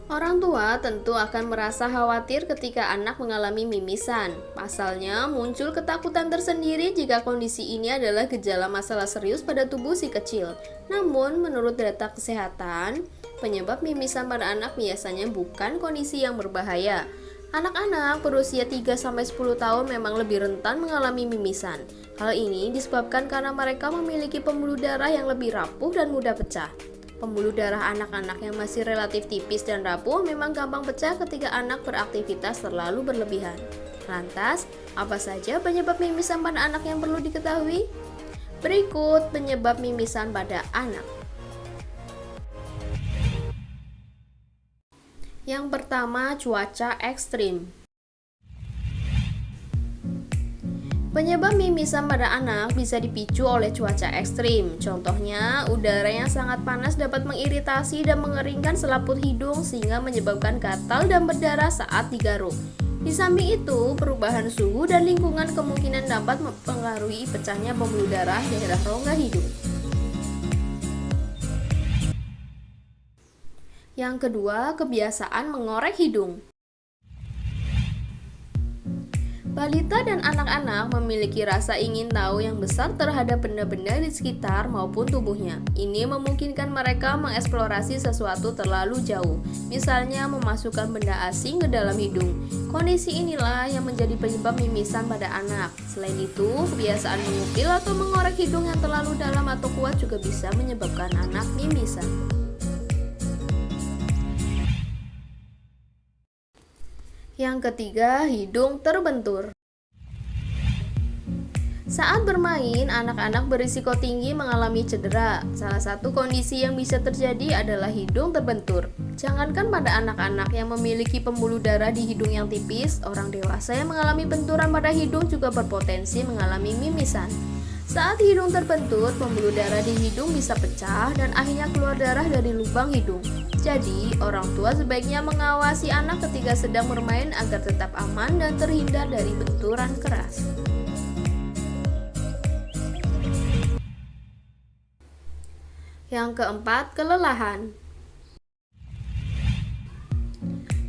Orang tua tentu akan merasa khawatir ketika anak mengalami mimisan. Pasalnya, muncul ketakutan tersendiri jika kondisi ini adalah gejala masalah serius pada tubuh si kecil. Namun, menurut data kesehatan, penyebab mimisan pada anak biasanya bukan kondisi yang berbahaya. Anak-anak berusia 3-10 tahun memang lebih rentan mengalami mimisan. Hal ini disebabkan karena mereka memiliki pembuluh darah yang lebih rapuh dan mudah pecah. Pembuluh darah anak-anak yang masih relatif tipis dan rapuh memang gampang pecah ketika anak beraktivitas terlalu berlebihan. Lantas, apa saja penyebab mimisan pada anak yang perlu diketahui? Berikut penyebab mimisan pada anak. Yang pertama, cuaca ekstrim. Penyebab mimisan pada anak bisa dipicu oleh cuaca ekstrim. Contohnya, udara yang sangat panas dapat mengiritasi dan mengeringkan selaput hidung sehingga menyebabkan gatal dan berdarah saat digaruk. Di samping itu, perubahan suhu dan lingkungan kemungkinan dapat mempengaruhi pecahnya pembuluh darah daerah rongga hidung. Yang kedua, kebiasaan mengorek hidung. Balita dan anak-anak memiliki rasa ingin tahu yang besar terhadap benda-benda di sekitar maupun tubuhnya. Ini memungkinkan mereka mengeksplorasi sesuatu terlalu jauh, misalnya memasukkan benda asing ke dalam hidung. Kondisi inilah yang menjadi penyebab mimisan pada anak. Selain itu, kebiasaan mengupil atau mengorek hidung yang terlalu dalam atau kuat juga bisa menyebabkan anak mimisan. Yang ketiga, hidung terbentur. Saat bermain, anak-anak berisiko tinggi mengalami cedera. Salah satu kondisi yang bisa terjadi adalah hidung terbentur. Jangankan pada anak-anak yang memiliki pembuluh darah di hidung yang tipis, orang dewasa yang mengalami benturan pada hidung juga berpotensi mengalami mimisan. Saat hidung terbentur, pembuluh darah di hidung bisa pecah dan akhirnya keluar darah dari lubang hidung. Jadi, orang tua sebaiknya mengawasi anak ketika sedang bermain agar tetap aman dan terhindar dari benturan keras. Yang keempat, kelelahan.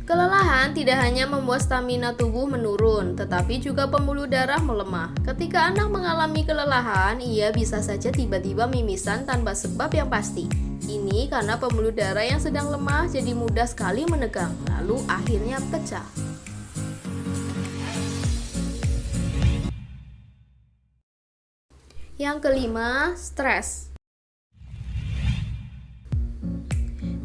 Kelelahan tidak hanya membuat stamina tubuh menurun, tetapi juga pembuluh darah melemah. Ketika anak mengalami kelelahan, ia bisa saja tiba-tiba mimisan tanpa sebab yang pasti. Ini karena pembuluh darah yang sedang lemah jadi mudah sekali menegang, lalu akhirnya pecah. Yang kelima, stres.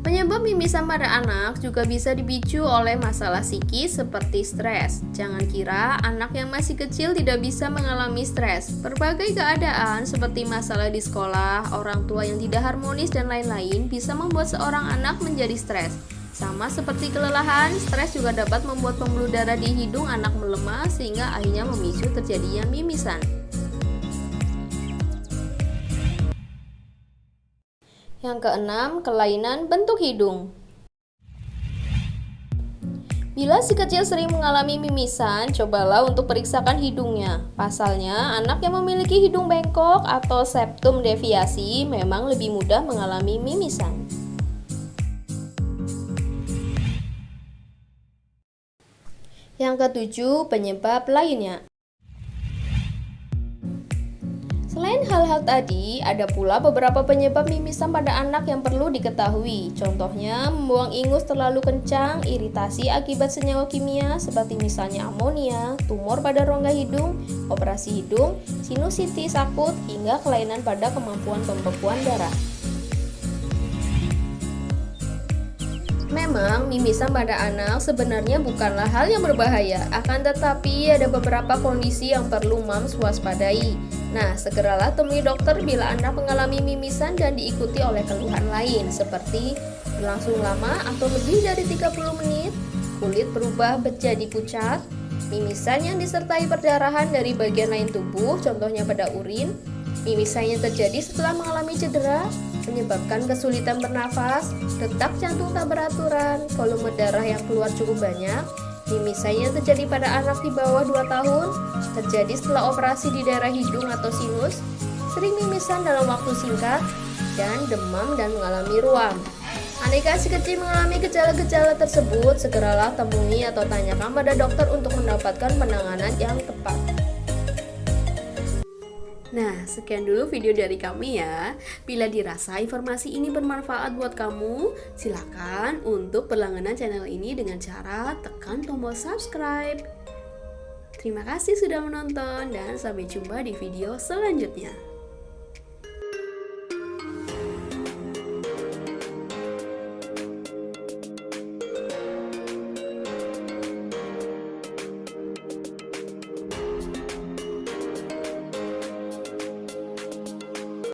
Penyebab mimisan pada anak juga bisa dipicu oleh masalah psikis seperti stres. Jangan kira anak yang masih kecil tidak bisa mengalami stres. Berbagai keadaan seperti masalah di sekolah, orang tua yang tidak harmonis, dan lain-lain bisa membuat seorang anak menjadi stres. Sama seperti kelelahan, stres juga dapat membuat pembuluh darah di hidung anak melemah sehingga akhirnya memicu terjadinya mimisan. Yang keenam, kelainan bentuk hidung. Bila si kecil sering mengalami mimisan, cobalah untuk periksakan hidungnya. Pasalnya, anak yang memiliki hidung bengkok atau septum deviasi memang lebih mudah mengalami mimisan. Yang ketujuh, penyebab lainnya. Selain hal-hal tadi, ada pula beberapa penyebab mimisan pada anak yang perlu diketahui. Contohnya, membuang ingus terlalu kencang, iritasi akibat senyawa kimia seperti misalnya amonia, tumor pada rongga hidung, operasi hidung, sinusitis akut, hingga kelainan pada kemampuan pembekuan darah. Memang, mimisan pada anak sebenarnya bukanlah hal yang berbahaya, akan tetapi ada beberapa kondisi yang perlu mams waspadai. Nah, segeralah temui dokter bila anak mengalami mimisan dan diikuti oleh keluhan lain seperti berlangsung lama atau lebih dari 30 menit, kulit berubah menjadi pucat, mimisan yang disertai perdarahan dari bagian lain tubuh, contohnya pada urin, mimisan yang terjadi setelah mengalami cedera, menyebabkan kesulitan bernafas, detak jantung tak beraturan, volume darah yang keluar cukup banyak, mimisan yang terjadi pada anak di bawah 2 tahun, terjadi setelah operasi di daerah hidung atau sinus, sering mimisan dalam waktu singkat, dan demam dan mengalami ruam. Andai si kecil mengalami gejala-gejala tersebut, segeralah temui atau tanyakan pada dokter untuk mendapatkan penanganan yang tepat. Nah, sekian dulu video dari kami ya. Bila dirasa informasi ini bermanfaat buat kamu, silakan untuk berlangganan channel ini dengan cara tekan tombol subscribe. Terima kasih sudah menonton dan sampai jumpa di video selanjutnya.